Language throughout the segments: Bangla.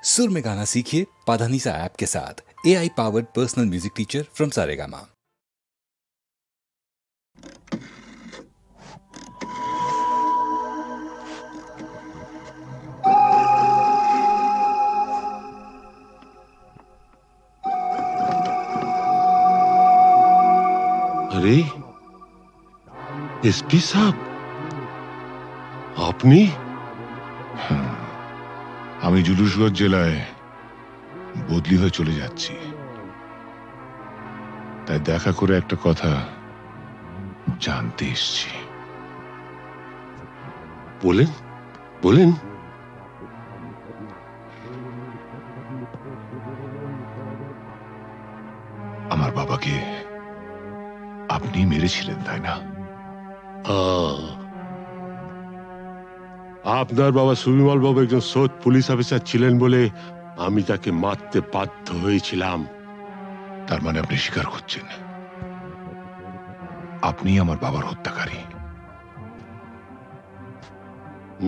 सुर में गाना सीखिए पाधानीसा ऐप के साथ। AI powered personal music teacher from Saregama. अरे एसपी साहब, আপনি? আমি জুলুসগঞ্জ জেলায় বদলি হয়ে চলে যাচ্ছি, তাই দেখা করে একটা কথা জানতে এসেছি। বলেন বলেন। আমার বাবাকে আপনি মেরেছিলেন, তাই না? আপনার বাবা সুবিমল বাবু একজন সৎ পুলিশ অফিসার ছিলেন বলে আমি তাকে মারতে বাধ্য হয়েছিলাম। তার মানে আপনি স্বীকার করছেন আপনি আমার বাবার হত্যাকারী?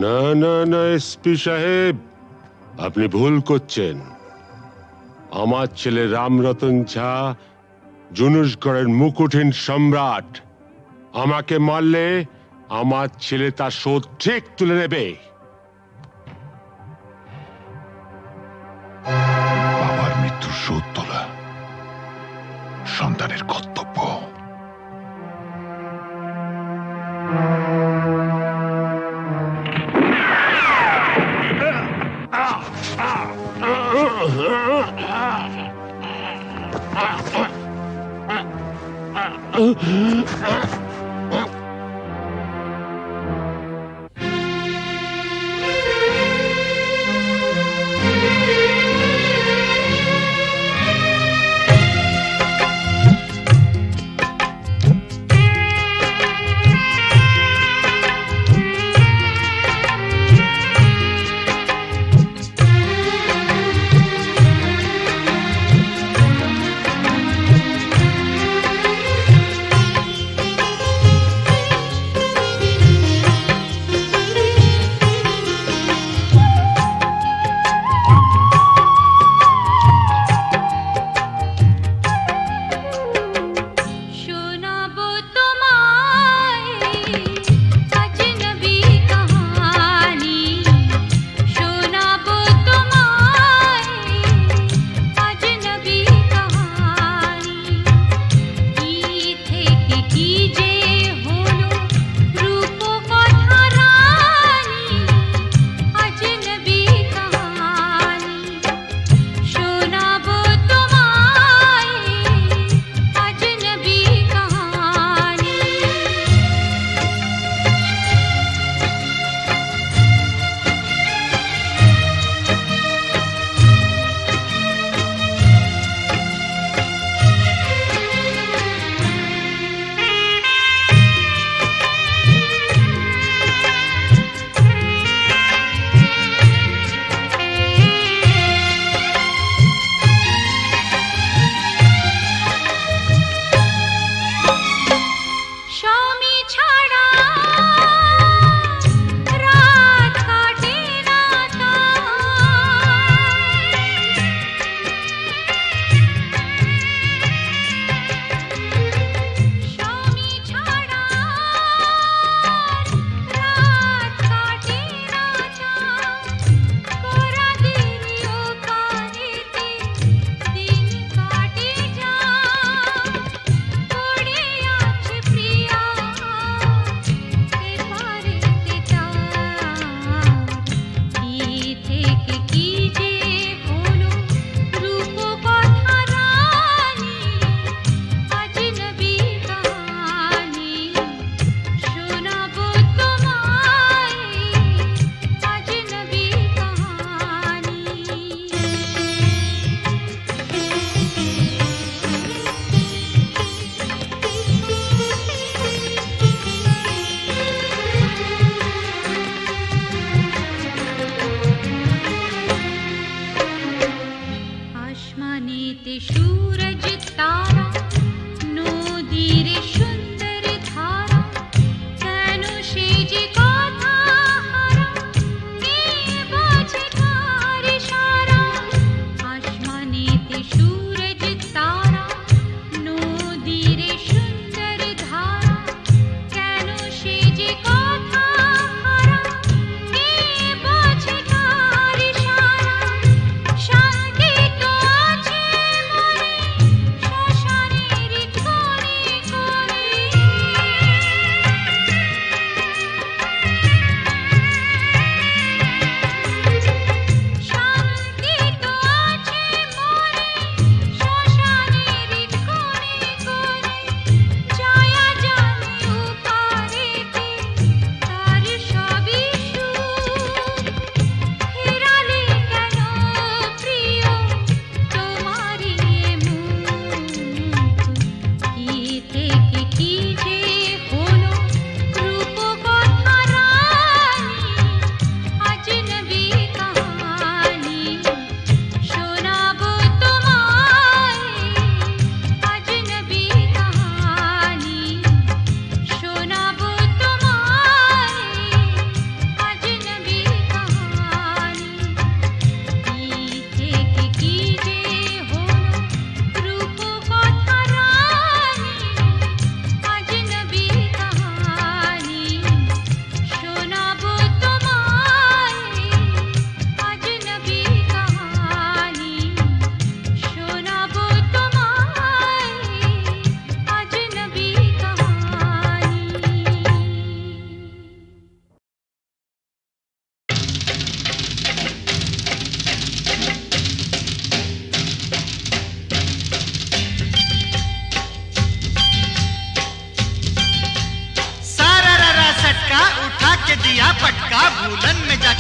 না না না এসপি সাহেব, আপনি ভুল করছেন। আমার ছেলে রামরতন ঝা জুনুসগড়ের মুকুটহীন সম্রাট। আমাকে মারলে আমার ছেলে তার শোধ ঠিক তুলে নেবে। বাবার মৃত্যুর শোধ তোলা সন্তানের কর্তব্য।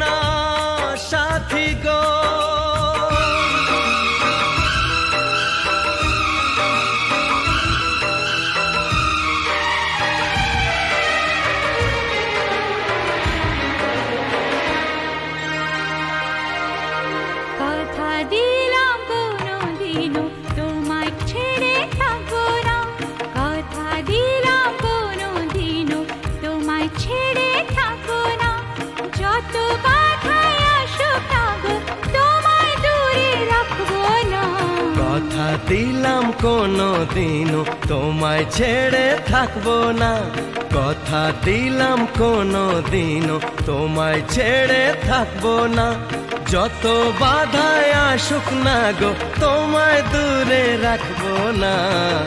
না সাথী গো। কথা দিলাম কোনোদিনও তোমায় ছেড়ে থাকবো না, কথা দিলাম কোনোদিনও তোমায় ছেড়ে থাকবো না, যত বাধাই আসুক না গো তোমায় দূরে রাখবো না। কথা দিলাম কোনোদিনও তোমায় ছেড়ে থাকবো না, কথা দিলাম কোনোদিনও তোমায় ছেড়ে থাকবো না, যত বাধায় আসুক না গো তোমায় দূরে রাখবো না।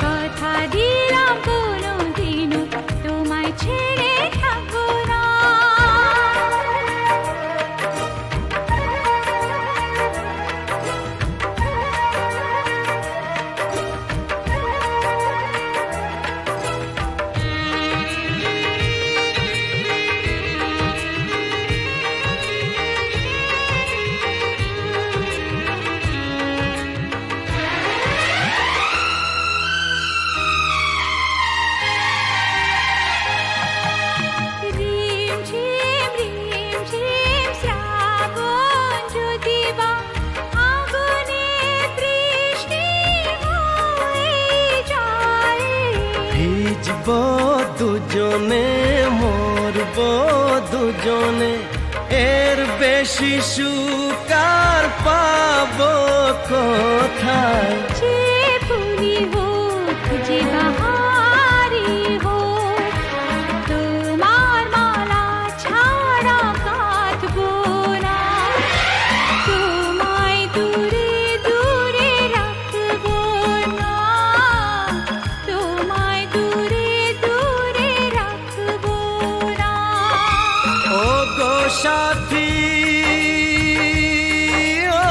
কথা দিলাম কোনোদিনও তোমায় ছেড়ে থাকবো না। ভিজবো দুজনে মরবো দুজনে, এর বেশি সুখ আর পাবো কোথায়। যে ফুলি হোক যে বাহারি হোক তোমার মালা ছাড়া কাঁদবো না, তোমায় দূরে দূরে রাখবো না, তোমায় দূরে দূরে রাখবো না। ও গো সাথী ও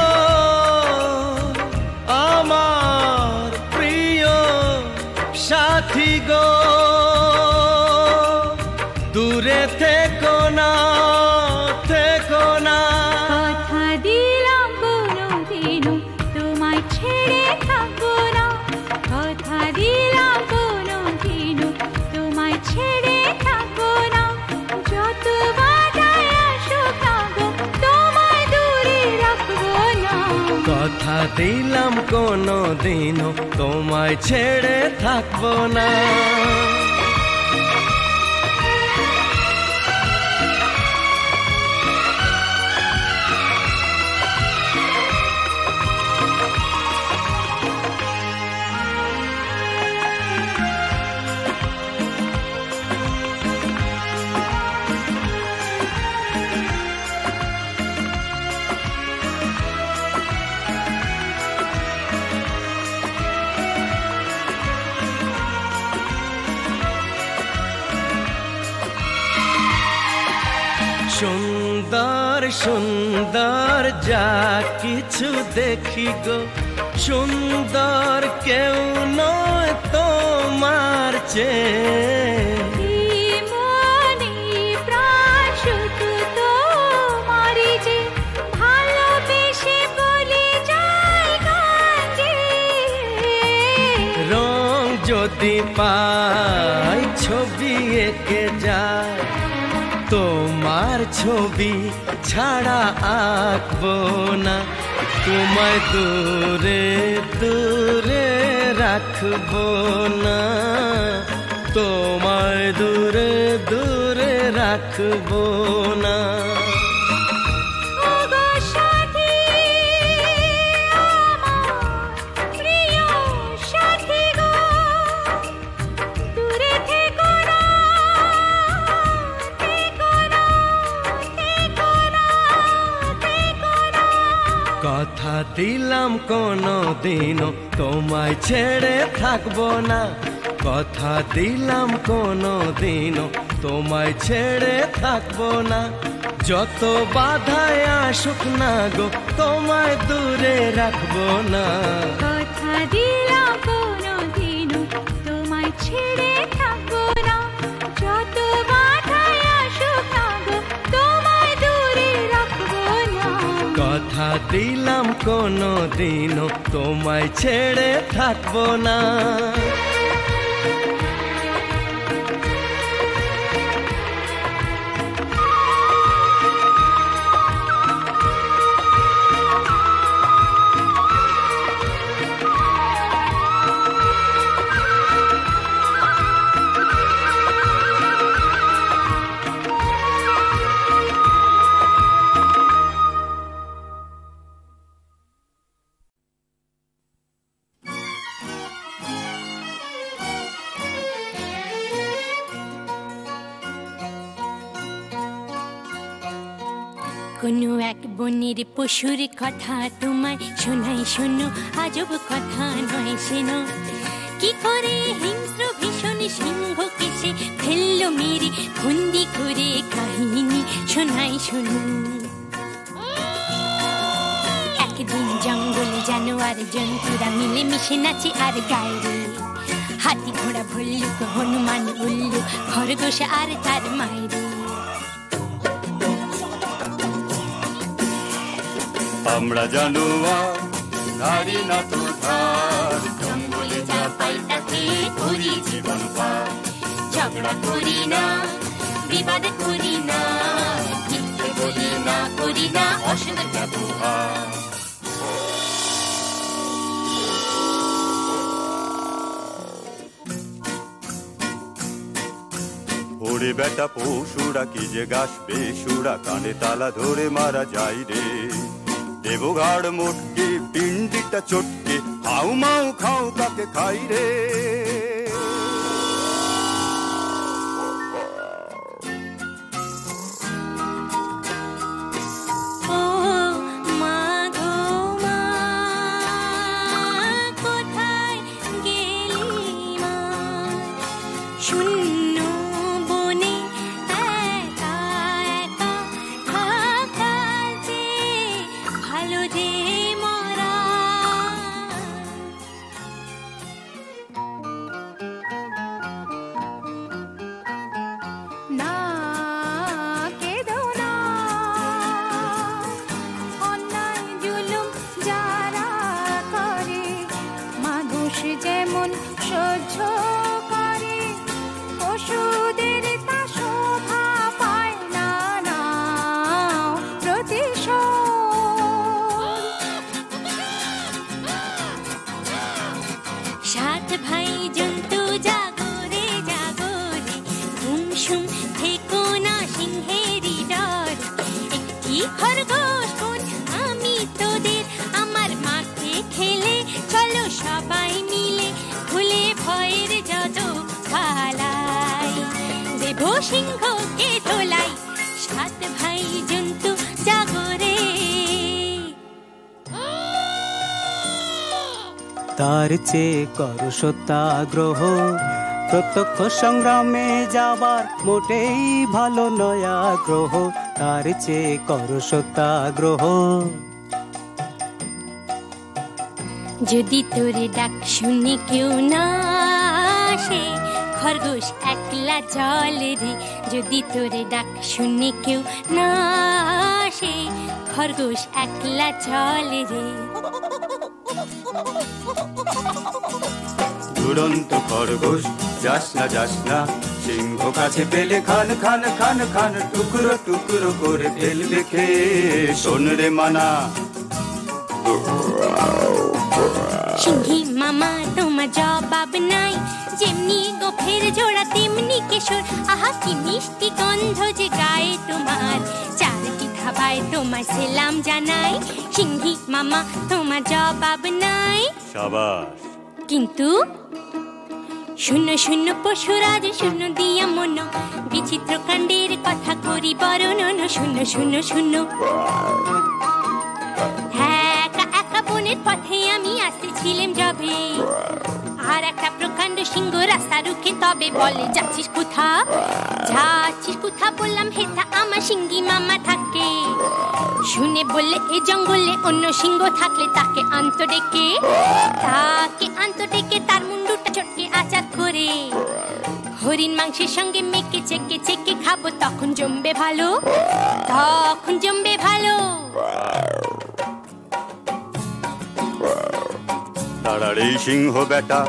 আমার প্রিয় সাথী গো, দূরে থেকো না থেকো না। কথা দিলাম কোনোদিনও তোমায় ছেড়ে থাকবো না, কথা দিলাম কোনোদিনও তোমায় ছেড়ে থাকবো না, যত বাধাই আসুক না গো তোমায় দূরে রাখবো না। কথা দিলাম কোনোদিনও তোমায় ছেড়ে থাকবো না। সুন্দর সুন্দর যা কিছু দেখি গো, সুন্দর কেউ নয় তোমার চেয়ে। মনে প্রাণ শুধু তোমারই যে, ভালোবেসে বলে যায় কাঁদে। রং যদি পাই ছবি এঁকে যায়, তোমার ছবি ছাড়া আঁকবো না, তোমায় দূরে দূরে রাখবো না, তোমায় দূরে দূরে রাখবো না। ও গো সাথী আমার প্রিয় সাথী গো, দূরে থেকো না থেকো না থেকো না থেকো না। কথা দিলাম কোনোদিনও তোমায় ছেড়ে থাকবো না, কথা দিলাম কোনোদিনও তোমায় ছেড়ে থাকবো না, যত বাধায় আসুক না গো তোমায় দূরে রাখবো না। কথা দিলাম কোনোদিনও তোমায় ছেড়ে থাকবো না, যত বাধাই আসুক না গো তোমায় দূরে রাখবো কথা দিলাম কোনো দিনও তোমায় ছেড়ে থাকবো না। কোনো এক বনের পশুর কথা তোমায় শোনাই, শোনো আজব কথা নয় শোনো। কি করে হিংস্র ভীষণ সিংহকে সে ফেললো মেরে বন্দি করে, কাহিনী শোনাই শোনো। একদিন জঙ্গলে জানোয়ার জন্তুরা মিলে মিশে নাচে আর গায়ে রে। হাতি ঘোড়া ভল্লুক হনুমান উল্লুক খরগোশ আর তার মায়েরে। আমরা জানোয়ার ধারি না তো ধার, জঙ্গলে যা পাই তাতে করি জীবন পার। ঝগড়া করি না, বিবাদ করি না, মিথ্যে বলি না, করি না অসৎ ব্যবহার। ওরে বেটা পশুরা কি যে গাছ বেসুরা, কানে তালা ধরে মারা যায় রে। দেবঘাড় মোটকে পিন্ডিটা চটকে হাউ মাউ খাও তাকে খাই রে। ও মা গো মা, কোথায় গেলি মা? শূন্য বনে একা একা থাকা যে ভালো রে মরা। না কেঁদো না, অন্যায় জুলুম যারা করে মানুষ যেমন সহ্য করে, পশুদের তা শোভা পায় না। না প্রতিশোধ। সাত ভাই জন্তু জাগরে জাগরে, ঘুমসুম থেকো না সিংহেরই ডর। একটি খরগোশ বোন আমি তোদের, আমার মাঠে খেলে চলো সবাই মিলে, ভুলে ভয়ের যত পালাই, দেব সিংহকে তোলাই। সাত ভাই জন্তু জাগরে। তার চেয়ে করো সত্যাগ্রহ, প্রত্যক্ষ সংগ্রামে যাবার মোটেই ভালো নয় আগ্রহ। তার চেয়ে করো সত্যাগ্রহ। যদি তোরে ডাক শুনে কেউ না আসে, খরগোশ একলা জল রে। যদি তোরে ডাক শুনে কেউ না আসে, খরগোশ একলা জল রে। দুরন্ত খরগোশ যাস না যাস না, সিংহ কাছে পেলে খান খান খান খান, টুকরো টুকরো করে ফেলবে খেয়ে, শোন রে মানা। সিংহী মামা তোমার জবাব নাই, যেমনি গোফের জোড়া তেমনি কেশর। আহা কি মিষ্টি গন্ধ যে গায়ে তোমার, চারটি ধাবায় তোমার সেলাম জানাই। সিংহী মামা তোমার জবাব নাই, সাবাস। কিন্তু শূন্য শূন্য পশুরাজ শূন্য দিয়া মন, বিচিত্র কাণ্ডের কথা করি বর্ণন। শূন্য শূন্য শূন্য। একা একা বনের পথে আমি আসতেছিলাম যবে, আর একটা প্রকাণ্ড সিংহ রাস্তা রুখে তবে বলে, যাচ্ছিস কোথা? যাচ্ছিস কোথা বললাম, হেথা আমার সিংহী মামা থাকে। শুনে বললে এ জঙ্গলে অন্য সিংহ থাকলে তাকে আন্ত ডেকে, তাকে আন্ত ডেকে তার মুন্ডুটা চটকে আচার করে, হরিণ মাংসের সঙ্গে মেখে চেকে চেকে খাবো, তখন জমবে ভালো, তখন জমবে ভালো। তাড়াড়ি সিংহ বেটা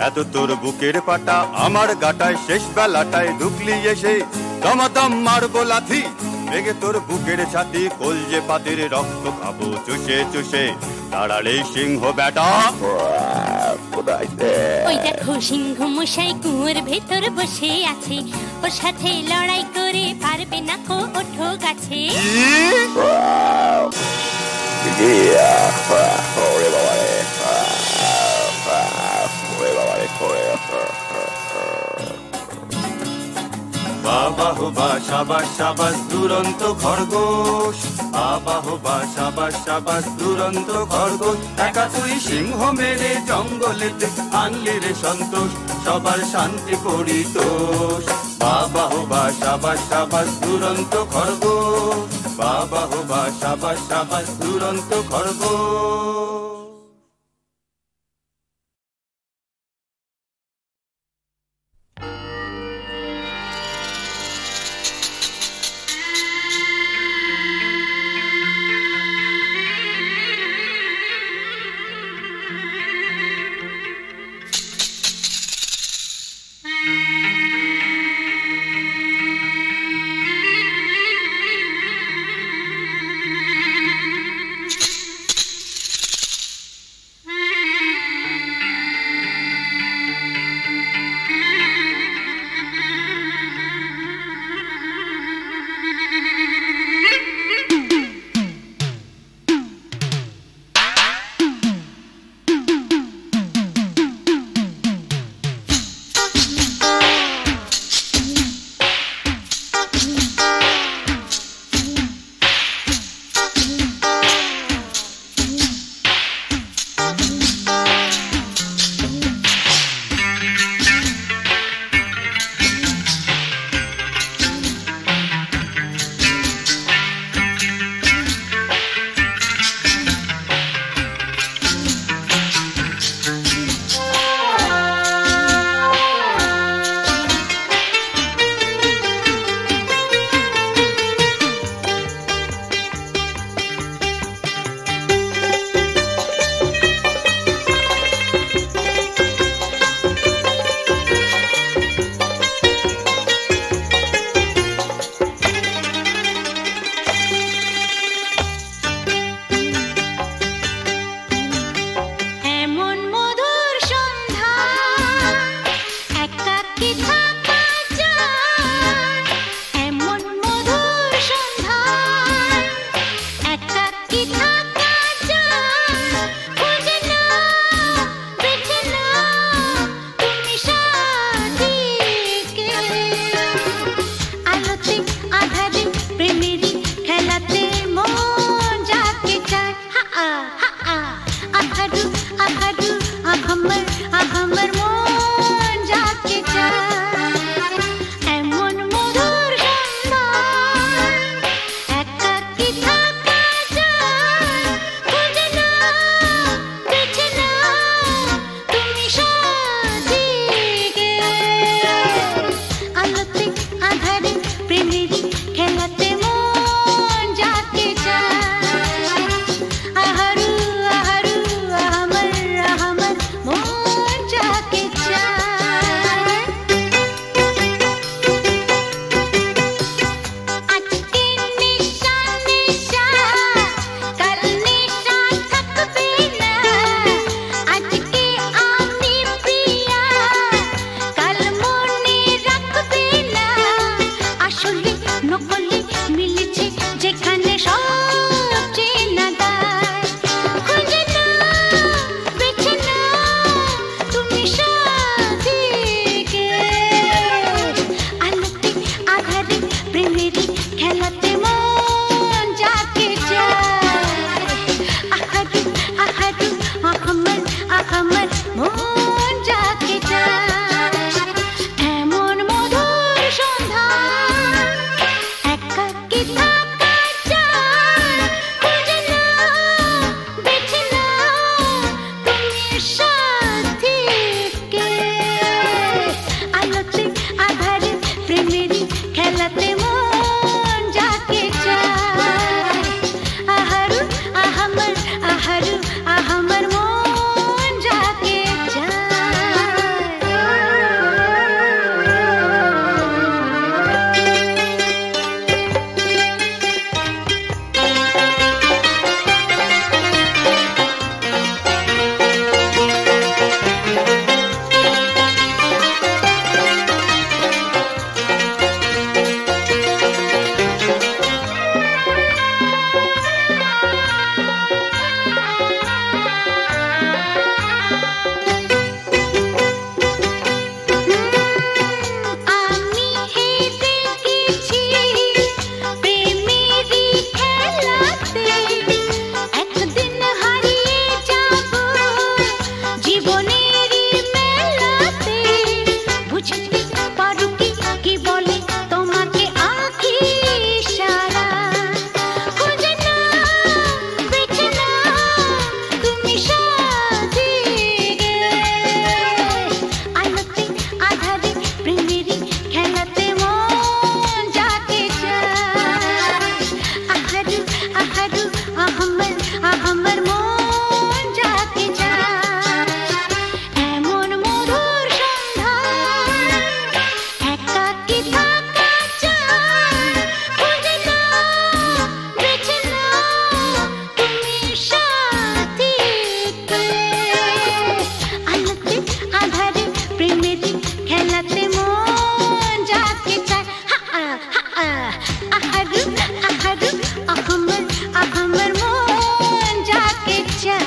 এত তোর বুকের পাটা আমার গাটায় শেষ বেলাটায় ঢুকলি এসে দমাদম মারবো লাথি ভেঙে তোর বুকের ছাতি কলজে পাতির রক্ত খাবো চুষে চুষে তাড়াড়ি সিংহ বেটা। ওই দেখো সিংহ মশাই কুয়োর ভেতর বসে আছে, ওর সাথে লড়াই করে পারবে না কো ওঠো গাছে। বাবা হো বা শাবাশ শাবাশ দুরন্ত খরগোশ, বাবা হো বা শাবাশ শাবাশ দুরন্ত খরগোশ। একা তুই সিংহ মেরে জঙ্গলেতে আনলি রে সন্তোষ, সবার শান্তি পরিতোষ। বাবা হো বা শাবাশ শাবাশ দুরন্ত খরগোশ, বাবা হো বা শাবাশ শাবাশ দুরন্ত খরগোশ। আহারু আহারু আহমর মন যাকে চায় এমন মধুর সন্ধ্যায় একাকী থাকা চায় খুঁজে নাও বেছে নাও তুমি সাথী আলোতে আধারে প্রেমেরই খেলাতে মন যাকে চায় আহারু আহারু আহমর মন যাকে চায়।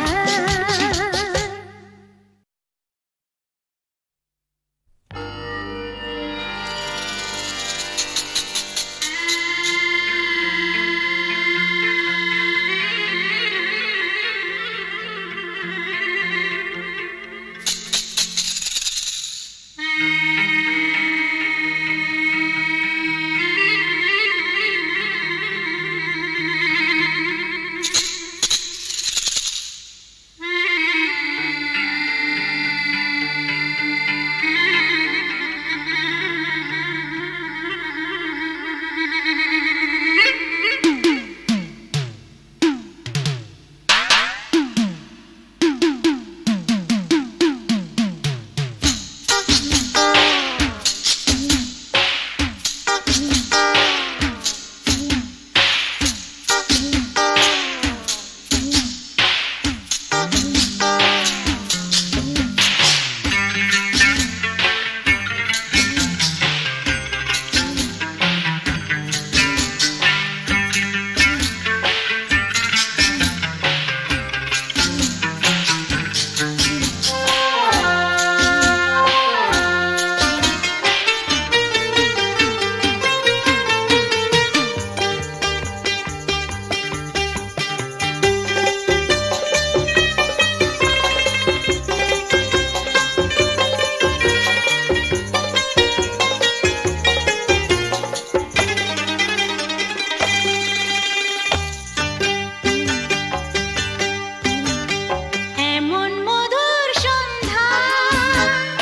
এমন মধুর সন্ধ্যায়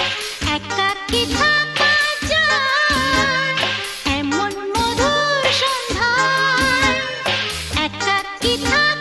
একাকী থাকা যায় এমন মধুর সন্ধ্যায় একাকী থাকা